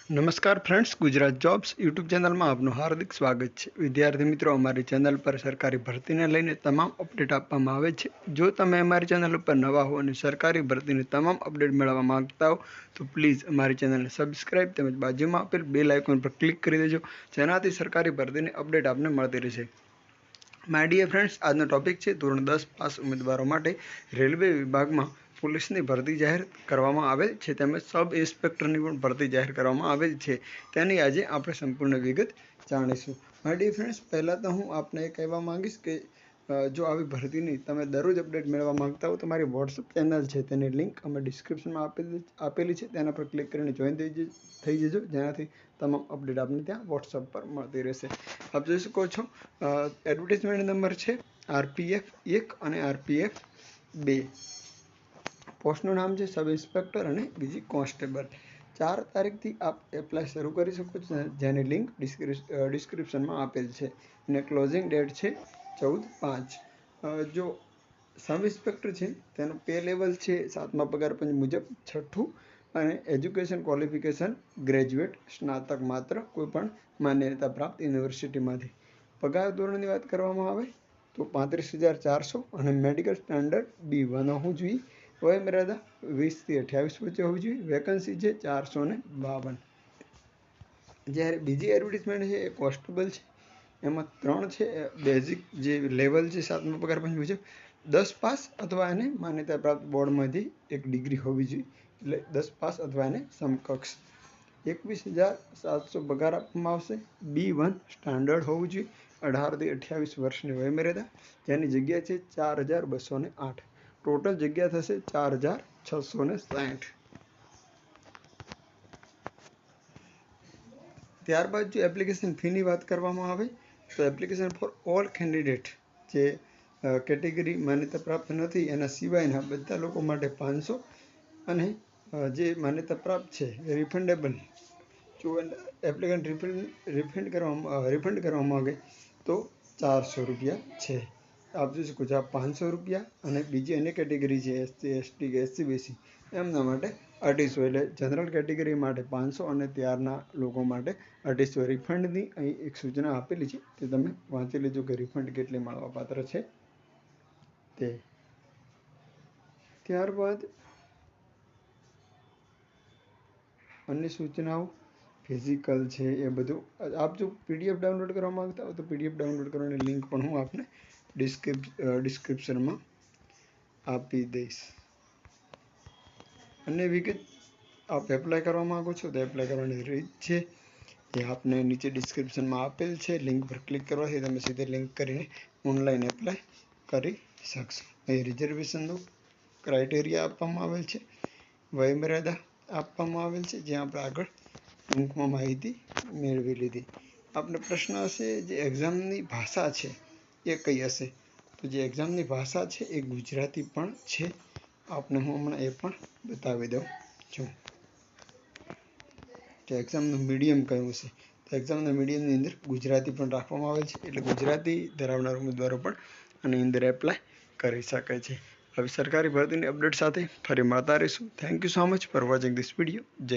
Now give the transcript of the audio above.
નમસ્કાર friends, Gujarat jobs YouTube ચેનલમાં આપનું હાર્દિક સ્વાગત છે। વિદ્યાર્થી મિત્રો, અમારી ચેનલ પર સરકારી ભરતીને લઈને તમામ અપડેટ આપવામાં આવે છે। જો તમે અમારી ચેનલ ઉપર નવા હો અને સરકારી ભરતીની તમામ અપડેટ મેળવવા માંગતા હો તો પ્લીઝ અમારી ચેનલને સબસ્ક્રાઇબ તેમજ બાજુમાં આપેલ બેલ આઇકોન પર ક્લિક કરી દેજો, જેનાથી સરકારી ભરતીની અપડેટ આપને મળતી રહેશે। માય ડિયર ફ્રેન્ડ્સ, આજનો ટોપિક છે ધોરણ 10 પાસ ઉમેદવારો માટે રેલવે વિભાગમાં પોલીસની ભરતી જાહેર કરવામાં આવેલ છે, તેમજ સબ ઇન્સ્પેક્ટરની પણ ભરતી જાહેર કરવામાં આવેલ છે। તેની આજે આપણે સંપૂર્ણ વિગત જાણીશું। માય ડિયર ફ્રેન્ડ્સ, પહેલાં તો હું આપને એ કહેવા માંગીશ કે જો આવી ભરતીની તમે દરરોજ અપડેટ મેળવવા માંગતા હો તો મારી વોટ્સઅપ ચેનલ છે, તેની લિંક અમે ડિસ્ક્રિપ્શનમાં આપેલી છે, તેના પર ક્લિક કરીને જોઈન થઈ જજો, જેનાથી તમામ અપડેટ આપને ત્યાં વોટ્સઅપ પર મળતી રહેશે। આપ જોઈ શકો છો, એડવર્ટાઇઝમેન્ટ નંબર છે RPF 1 અને RPF 2। પોસ્ટનું નામ છે સબ ઇન્સ્પેક્ટર અને બીજી કોન્સ્ટેબલ। 4 તારીખથી આપ એપ્લાય શરૂ કરી શકો છો, જેની લિંક ડિસ્ક્રિપ્શનમાં આપેલ છે અને ક્લોઝિંગ ડેટ છે 14/5। જો સબ ઇન્સ્પેક્ટર છે તેનું પે લેવલ છે 7મા પગાર પંચ મુજબ 6ઠું અને એજ્યુકેશન ક્વોલિફિકેશન ગ્રેજ્યુએટ સ્નાતક માત્ર કોઈપણ માન્યતા પ્રાપ્ત યુનિવર્સિટીમાંથી। પગાર ધોરણની વાત કરવામાં આવે તો 35,400 અને મેડિકલ સ્ટાન્ડર્ડ B1 હોવું જોઈએ। વયમર્યાદા 20 થી 28 વચ્ચે હોવી જોઈએ। વેકન્સી છે 452। જ્યારે બીજી એડવર્ટાઇઝમેન્ટ છે એ કોન્સ્ટેબલ છે, એમાં 3 છે બેઝિક જે લેવલ છે 7મા પગાર પંચ મુજબ 10 પાસ અથવા એને માન્યતા પ્રાપ્ત બોર્ડમાંથી એક ડિગ્રી હોવી જોઈએ, એટલે 10 પાસ અથવા એને સમકક્ષ। 21,700 પગાર આપવામાં આવશે। B1 સ્ટાન્ડર્ડ હોવું જોઈએ। 18 થી 28 વર્ષની વયમર્યાદા, જેની જગ્યા છે 4,208। ટોટલ જગ્યા થશે 4,660। ત્યારબાદ જો એપ્લિકેશન ફીની વાત કરવામાં આવે તો એપ્લિકેશન ફોર ઓલ કેન્ડિડેટ, જે કેટેગરી માન્યતા પ્રાપ્ત નથી એના સિવાયના બધા લોકો માટે 500 અને જે માન્યતા પ્રાપ્ત છે રિફંડેબલ, જો એપ્લિકન્ટ રિફંડ કરવા માગે તો 400 રૂપિયા છે। આપ જોઈ શકો છો, આ 500 રૂપિયા અને બીજી અન્ય કેટેગરી છે SC ST કે SC BC એમના માટે 250, એટલે જનરલ કેટેગરી માટે 500 અને ત્યારના લોકો માટે 250 રિફંડની અહીં એક સૂચના આપેલી છે, તે તમે વાંચી લેજો કે રિફંડ કેટલી મળવાપાત્ર છે તે। ત્યારબાદ અન્ય સૂચનાઓ ફિઝિકલ છે એ બધું આપ જો PDF ડાઉનલોડ કરવા માંગતા હો તો PDF ડાઉનલોડ કરવાની લિંક પણ હું આપને ડિસ્ક્રિપ્શનમાં આપી દઈશ। અન્ય વિગત આપ એપ્લાય કરવા માંગો છો તો એપ્લાય કરવાની રીત છે એ આપને નીચે ડિસ્ક્રિપ્શનમાં આપેલ છે, લિંક પર ક્લિક કરવાથી તમે સીધી લિંક કરીને ઓનલાઈન એપ્લાય કરી શકશો। અહીં રિઝર્વેશનનું ક્રાઇટેરિયા આપવામાં આવેલ છે, વયમર્યાદા આપવામાં આવેલ છે, જ્યાં આપણે આગળ ટૂંકમાં માહિતી મેળવી લીધી। આપને પ્રશ્ન હશે જે એક્ઝામની ભાષા છે એ કઈ હશે, તો જે એક્ઝામની ભાષા છે એ ગુજરાતી પણ છે। આપને હું હમણાં એ પણ બતાવી દઉં છું કે એક્ઝામનું મીડિયમ કયું છે, તો એક્ઝામના મીડિયમની અંદર ગુજરાતી પણ રાખવામાં આવેલ છે, એટલે ગુજરાતી ધરાવનાર ઉમેદવારો પણ આની અંદર એપ્લાય કરી શકે છે। હવે સરકારી ભરતીની અપડેટ સાથે ફરી મળતા રહીશું। Thank you so much for watching this video. જય